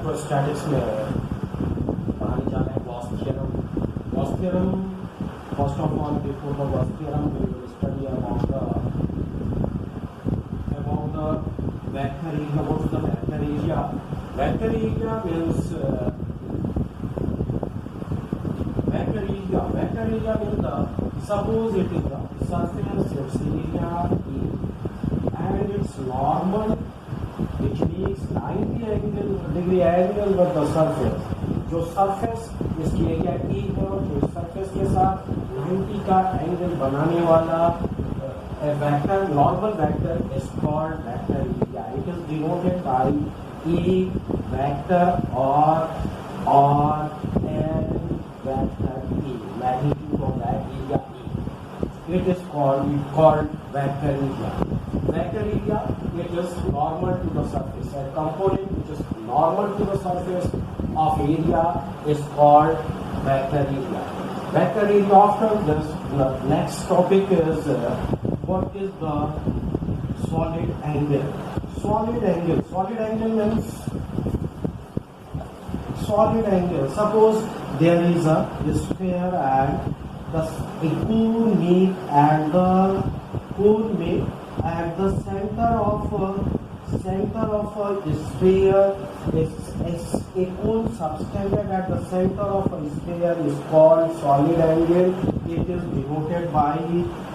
Electrostatics में पढ़ाने जा रहे हैं Gauss theorem. Gauss theorem, first of all before the Gauss theorem we will study about the vector area. What is the vector area? Vector area means vector area means suppose it is the surface, its area A and its normal which makes 90 degree angle with the surface. जो surface इसकी area E है और जो surface के साथ 90 का angle बनाने वाला a vector, normal vector is called vector area. It is denoted by E vector or L vector E, magnitude of that area E. It is called vector area. Vector area, it is normal to the surface. A component which is normal to the surface of area is called vector area. Vector area. After this, the next topic is what is the solid angle? Solid angle means solid angle. Suppose there is a sphere and the cone meet at the center of a sphere is a cone subtended at the center of a sphere is called solid angle. It is denoted by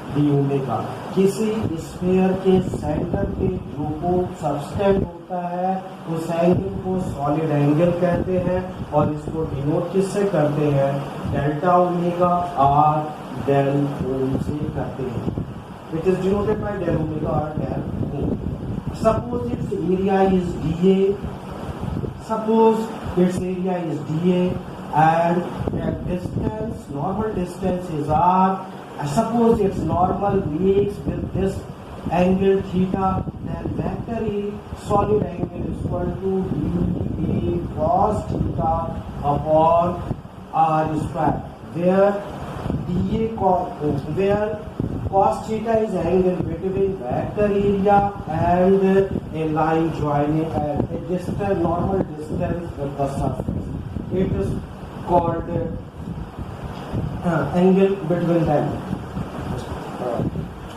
D omega. किसी sphere के centre पे जो कोण subtended होता है उस angle को solid angle कहते हैं और इसको डिनोट किससे करते हैं? डेल्टा ओमेगा और डेल ओम से करते हैं। It is denoted by del omega और del om. Suppose it's area is D A, and distance, normal distance is r. Suppose its normal makes with this angle theta, then vector A solid angle is equal to dA cos theta upon r square, where cos theta is angle between vector area and a line joining a distance, normal distance with the surface. It is called angle between them,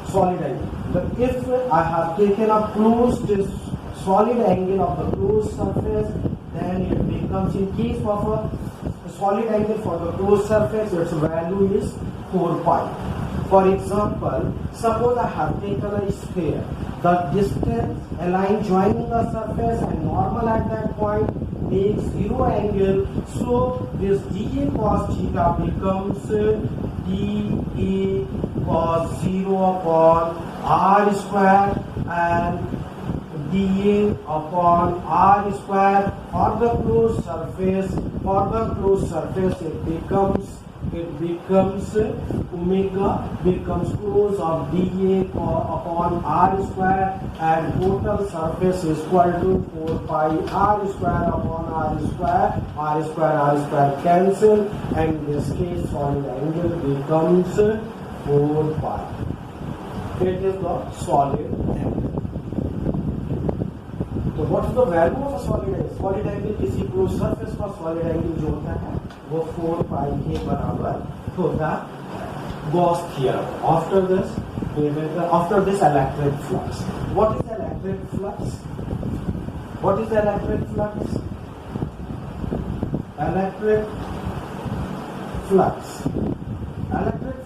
solid angle. But if I have taken a closed solid angle of the closed surface, then it becomes, in case of a solid angle for the closed surface, its value is 4 pi. For example, suppose I have taken a sphere. The distance, a line joining the surface and normal at that point makes 0 angle. So this dA cos theta becomes dA cos 0 upon r square and dA upon r square. For the closed surface, it becomes omega becomes cos of dA upon r square, and total surface is equal to 4 pi r square upon r square cancel, and in this case solid angle becomes 4 pi. It is the solid angle. तो what is the value of a solid angle? Solid angle किसी closed surface का solid angle जो होता है वो 4 pi के बराबर होता है। Gauss theorem. After this electric flux. What is electric flux? Electric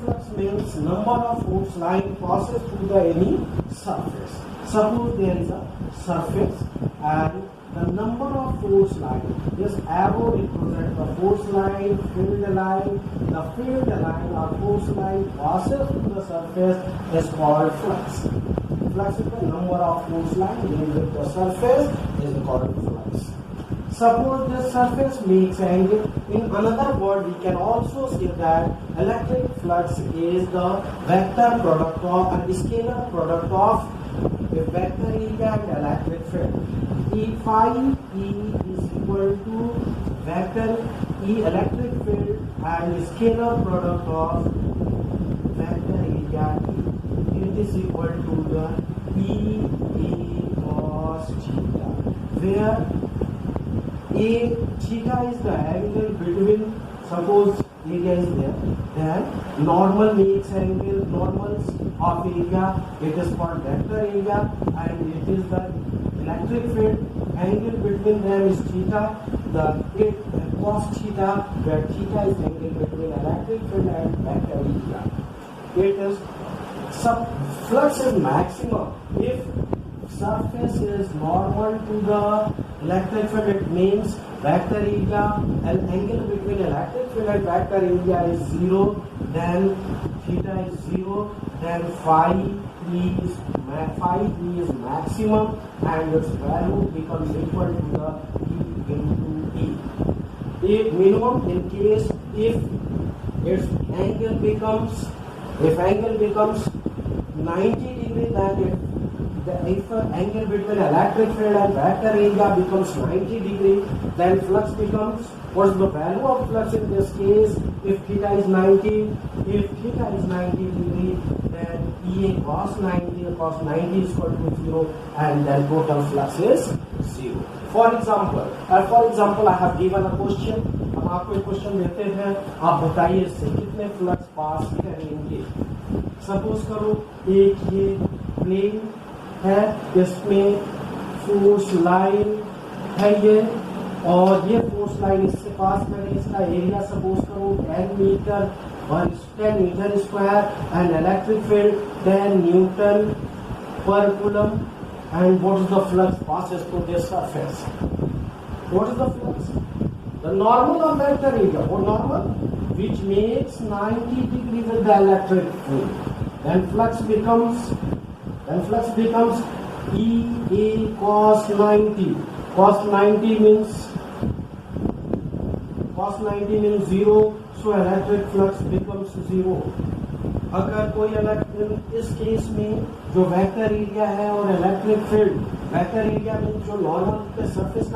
flux means number of force line passes through the any surface. Suppose there is a surface and the number of force line, this arrow represents the force line, field line. The field line or force line passes through the surface is called flux. Flux is the number of force line with the surface is called flux. Suppose this surface makes angle. In another word, we can also say that electric flux is the vector product of a scalar product of a vector area and electric field. E phi E is equal to vector E electric field and scalar product of vector area E. It is equal to the E cos theta, where A theta is the angle between, suppose area is there, then normal makes angle, normals of area, it is called vector area, and it is the electric field, angle between them is theta, the cos theta, where theta is angle between electric field and vector area. It is flux is maximum if surface is normal to the electric field. It means vector area and angle between electric field and vector area is 0, then theta is 0, then phi is maximum, and its value becomes equal to the E into E. If minimum in case if its angle becomes 90 degree, then if angle between electric field and vector area becomes 90 degree, then flux becomes, what is the value of flux in this case? If theta is 90 degree, then EA cos 90 is equal to 0, and then total flux is 0. For example, I have given a question. हम आपको एक question देते हैं, आप बताइए इससे कितने flux pass करेंगे. सपोज करो एक ये प्लेन है, इसमें फोर्स लाइन है ये, और ये फोर्स लाइन इससे पास करें, इसका एरिया सपोज करो 10 मीटर और 10 metre square, and electric field 10 newton per coulomb, and what is the flux passes through this surface? What is the flux? The normal of vector area, or normal, which makes 90 degree with the electric field. Then flux becomes EA cos 90. Cos 90 means 0, so electric flux becomes 0. अगर कोई इस case में जो vector area है और electric field, vector area में जो normal surface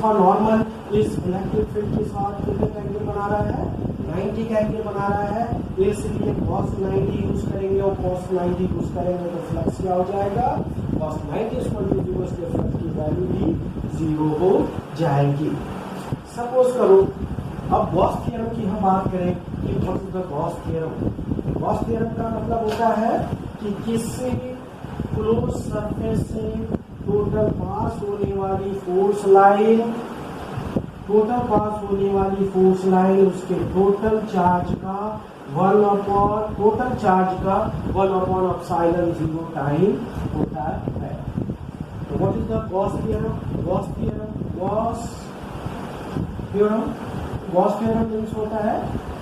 का नॉर्मल इस इलेक्ट्रिक फील्ड के साथ कितने का एंगल बना रहा है? 90 का एंगल बना रहा है, इसलिए cos 90 यूज करेंगे, और cos 90 यूज करेंगे तो फ्लक्स क्या हो जाएगा? cos 90 इक्वल टू 0, इसलिए फ्लक्स की वैल्यू भी 0 हो जाएगी. सपोज करो अब गॉस थ्योरम की हम बात करें कि what is the Gauss theorem. Gauss theorem का मतलब होता है कि किसी क्लोज सरफेस से टोटल पास होने वाली फोर्स लाइन उसके टोटल चार्ज का 1 अपॉन एप्सिलॉन 0 टाइम होता है. तो what is the Gauss theorem? Gauss theorem means होता है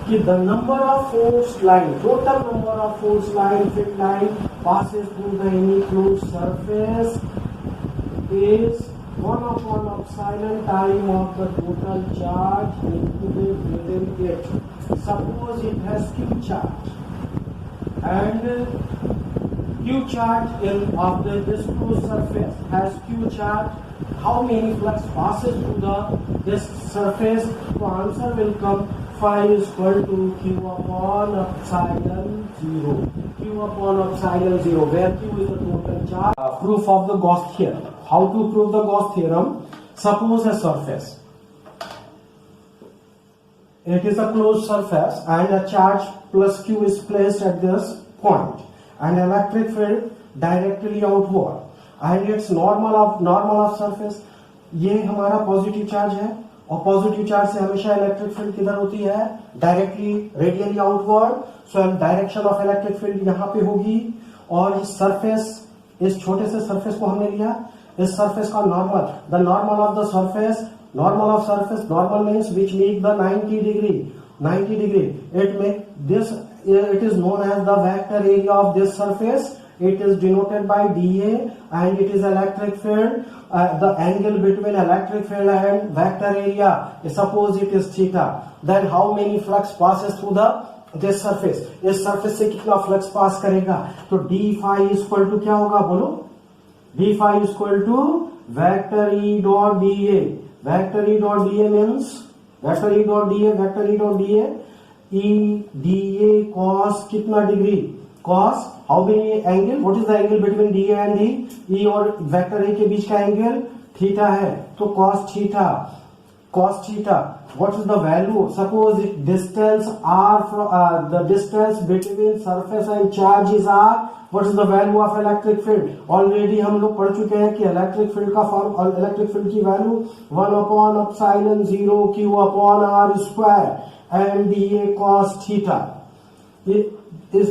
कि the number of force line, total number of force line, field line passes through the any closed surface is 1 upon epsilon time of the total charge included within it. Suppose it has Q charge, and Q charge of this closed surface has Q charge. How many flux passes through this surface? The answer will come phi is equal to Q upon epsilon 0. Q upon epsilon 0, where Q is the total charge. Proof of the Gauss theorem. How to prove the Gauss theorem? Suppose a surface. It is a closed surface, and a charge plus Q is placed at this point, and electric field directly outward, and it's normal of surface. ये हमारा positive charge है, और positive charge से हमेशा electric field किधर होती है? Directly radially outward. So direction of electric field यहाँ पे होगी, और इस सरफेस, इस छोटे से सरफेस को हमने लिया, इस सरफेस का normal, the normal of the surface, normal means which make the 90 degree. It is known as the vector area of this surface. It is denoted by dA, and it is electric field. The angle between electric field and vector area, suppose it is theta. Then how many flux passes through this surface? इस surface से कितना flux pass करेगा? तो d phi is equal to क्या होगा? बोलो. d phi is equal to vector E dot dA. Vector E dot dA means E dA cos कितना degree? Cos how many angle? What is the angle between dA and E? और vector A के बीच का angle theta है, तो cos theta, what is the value? Suppose if distance r from the distance between surface and charge is r, what is the value of electric field? Already हम लोग पढ़ चुके हैं कि इलेक्ट्रिक फील्ड का form, electric field की value 1/epsilon 0 q upon r square and dA cos theta is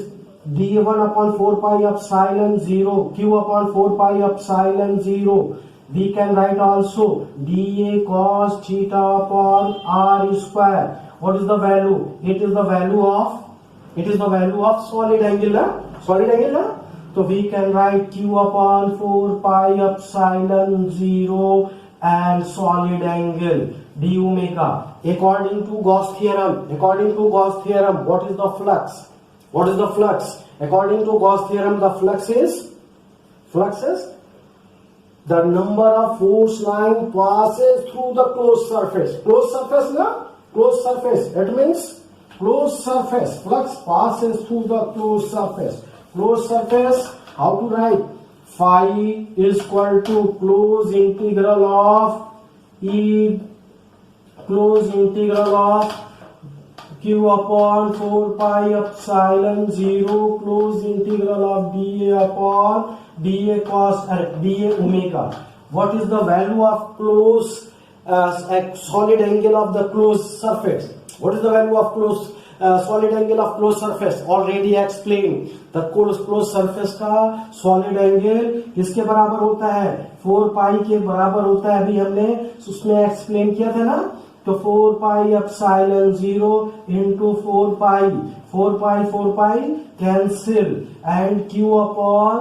dA 1/4 pi epsilon 0 q upon 4 pi epsilon 0. We can write also dA cos theta upon r square. What is the value? It is the value of solid angle. Solid angle. So we can write q upon 4 pi epsilon 0 and solid angle d omega. According to Gauss theorem, what is the flux? According to Gauss theorem, the flux is the number of force line passes through the closed surface. Closed surface. It means closed surface. Flux passes through the closed surface. Closed surface. How to write? Phi is equal to closed integral of q upon 4 pi epsilon 0 closed integral of dA upon dA cos dA omega. What is the value of closed solid angle of the closed surface? What is the value of closed solid angle of closed surface? Already explained. The closed surface का solid angle किसके बराबर होता है? 4 pi के बराबर होता है. अभी हमने उसमें explain किया था ना. तो 4 pi epsilon 0 into 4 pi cancel and q upon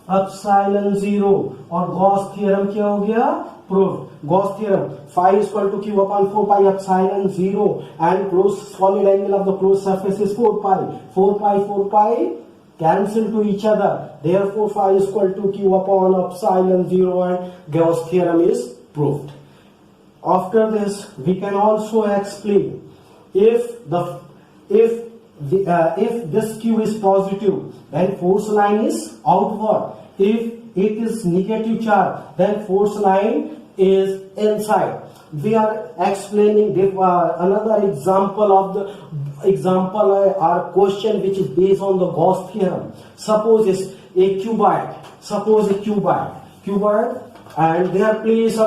epsilon 0 और गॉस थ्योरम क्या हो गया? Proof. Gauss theorem phi is equal to q upon 4 pi epsilon 0 and closed solid angle of the closed surface is 4 pi cancel to each other. Therefore phi is equal to q upon epsilon 0 and Gauss theorem is proved. After this, we can also explain if this q is positive, then force line is outward. If it is negative charge, then force line is inside. We are explaining another example of our question which is based on the Gauss theorem. Suppose it's a cuboid. And they are place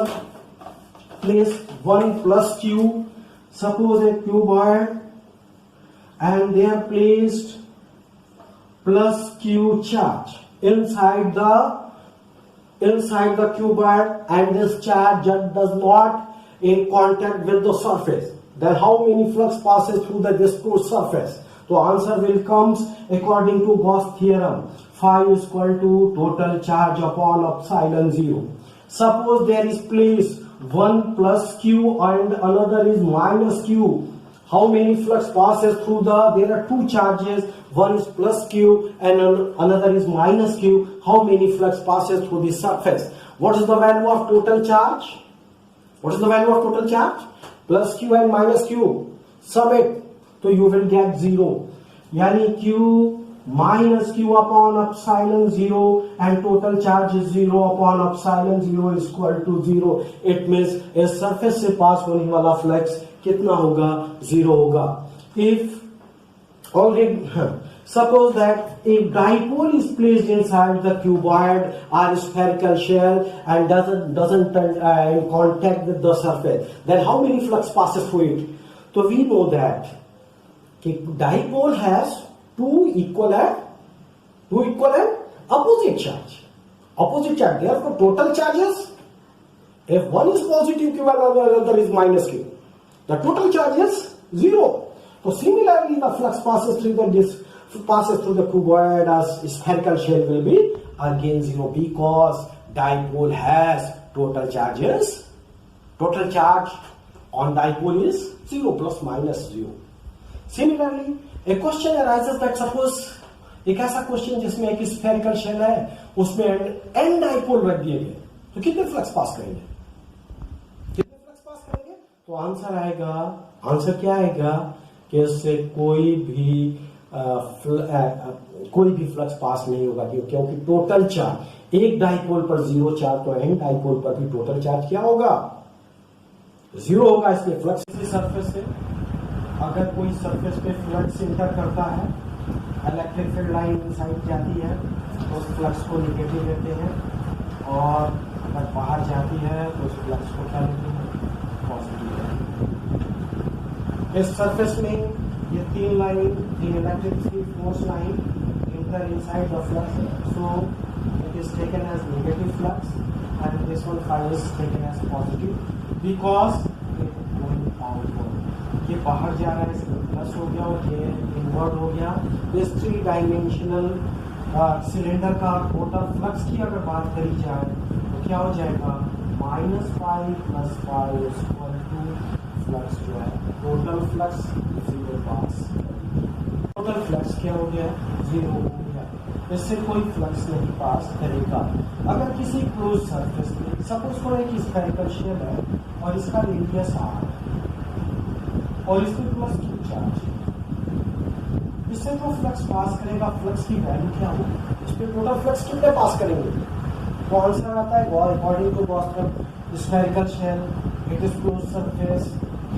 1 plus q. Suppose a cuboid and they are placed plus q charge inside the cuboid and this charge does not in contact with the surface. Then how many flux passes through this closed surface? So answer will comes according to Gauss theorem. Phi is equal to total charge upon epsilon 0. Suppose there is place 1 plus q and another is minus q. How many flux passes through there are two charges, one is plus q and another is minus q. How many flux passes through the surface? What is the value of total charge? Plus q and minus q. Sum it. So you will get 0. Yani q minus q upon epsilon 0 and total charge is 0 upon epsilon 0 is equal to 0. It means a surface से पास होने वाला flux कितना होगा? 0 होगा. If already suppose that a dipole is placed inside the cuboid or spherical shell and doesn't in contact with the surface, then how many flux passes through it? So we know that dipole has two equal and opposite charge. Therefore total charges, if one is positive q and another is minus q, the total charge is 0. So similarly the flux passes through the cuboid as spherical shell will be again 0 because dipole has total charges. Total charge on dipole is 0 plus minus 0. Similarly, a question arises that suppose एक ऐसा question जिसमें एक spherical shell है उसमें N dipole रख दिए गए तो कितने फ्लक्स पास करेंगे? तो आंसर क्या आएगा कि इससे कोई भी कोई भी फ्लक्स पास नहीं होगा, क्योंकि टोटल चार्ज एक डाइपोल पर 0 चार्ज, तो एन डाइपोल पर भी टोटल चार्ज क्या होगा, 0 होगा। इसलिए फ्लक्स किसी सरफेस से अगर कोई सरफेस पे फ्लक्स इंटर करता है, इलेक्ट्रिक फील्ड लाइन इनसाइड जाती है तो उस फ्लक्स को निगेटिव लेते हैं, और अगर बाहर जाती है तो उस फ्लक्स को क्या लेते हैं, पॉजिटिव लेते हैं। इस सरफेस में ये तीन electric field force line inter inside the flux, so it is taken as negative flux and this one file is taken as positive because it going outward. ये बाहर जा रहा है, इसमें प्लस हो गया और ये इनवर्ड हो गया। इस 3 डायमेंशनल सिलेंडर का टोटल फ्लक्स की अगर बात करी जाए तो क्या हो जाएगा, -5 + 5 = फ्लक्स जो है टोटल फ्लक्स 0 पास। टोटल फ्लक्स क्या हो गया, 0 हो गया। इससे कोई फ्लक्स नहीं पास करेगा। अगर किसी क्लोज सरफेस पे सपोज करो एक स्फेरिकल शेप है और इसका रेडियस r और इसमें प्लस q चार्ज, इससे तो फ्लक्स पास करेगा। फ्लक्स की वैल्यू क्या हो, इस पे टोटल फ्लक्स कितने पास करेंगे, तो आंसर आता है according to Gauss spherical shape it is close surface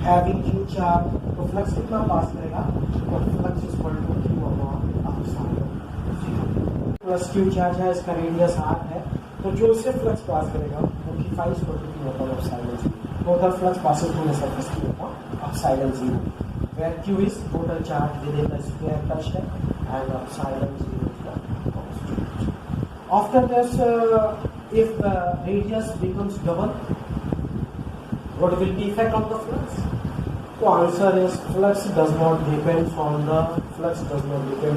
having q charge, तो फ्लक्स कितना पास करेगा, तो flux is equal to q upon epsilon. Plus q charge है, इसका रेडियस r है, तो जो इससे फ्लक्स पास करेगा वो कि 5 = q upon epsilon. Total flux passing through the surface q upon epsilon 0, where q is total charge within the sphere touched and epsilon 0 is the constant. After this, if the radius becomes double, what will be effect on the flux? The answer is flux does not depend on the radius, does not depend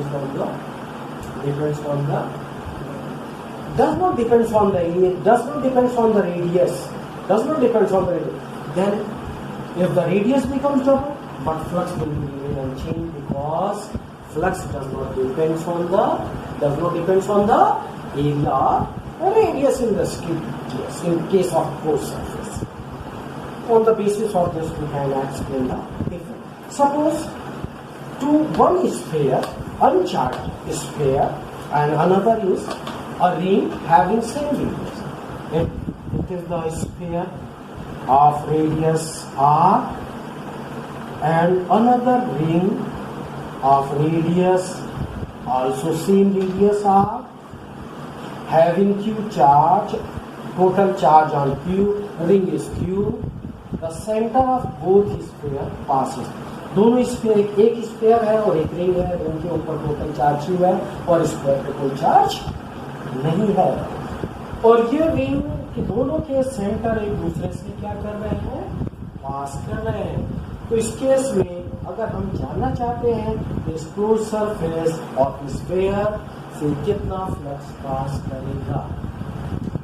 on the radius. Then if the radius becomes double, but flux will remain unchanged because flux does not depend on the area or radius in the case in case of closed surface. On the basis of this, we can explain the difference. Suppose one sphere, uncharged sphere, and another is a ring having same radius. It is the sphere of radius r and another ring of radius also same radius r having q charge, total charge on q, ring is q, the center of both sphere passes. दोनों sphere, एक sphere है और एक ring है, ring के ऊपर total charge q है और स्फीयर पे कोई चार्ज नहीं है, और ये रिंग के दोनों के सेंटर एक दूसरे से क्या कर रहे हैं, पास कर रहे हैं। तो इस केस में अगर हम जानना चाहते हैं कि इस क्लोज सरफेस ऑफ स्फीयर से कितना फ्लक्स पास करेगा,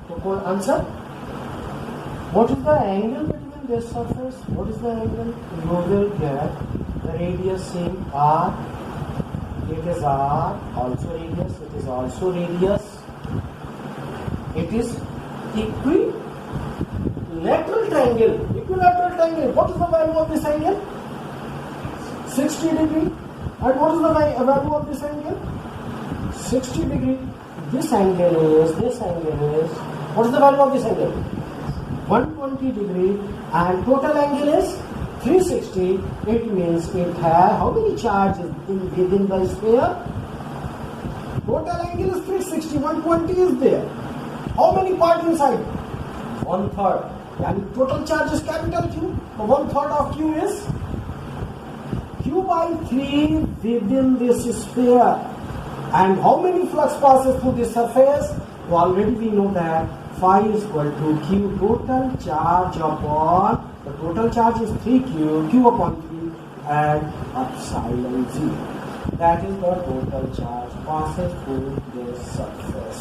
तो कौन answer, what is the angle between this surface, what is the angle, you will get the radius in r, it is r also radius, it is also radius, it is equilateral triangle. What is the value of this angle, 60 degree. And what is the value of this angle, 60 degree. This angle is what is the value of this angle, 120 degree, and total angle is 360. It means it has how many charges within the sphere, total angle is 360, 120 is there, how many part inside, 1/3, and total charge is capital Q, so 1/3 of Q is Q/3 within this sphere. And how many flux passes through this surface? So already we know that phi is equal to Q total charge upon, the total charge is 3Q, Q upon 3 and epsilon 0. That is the total charge passes through this surface.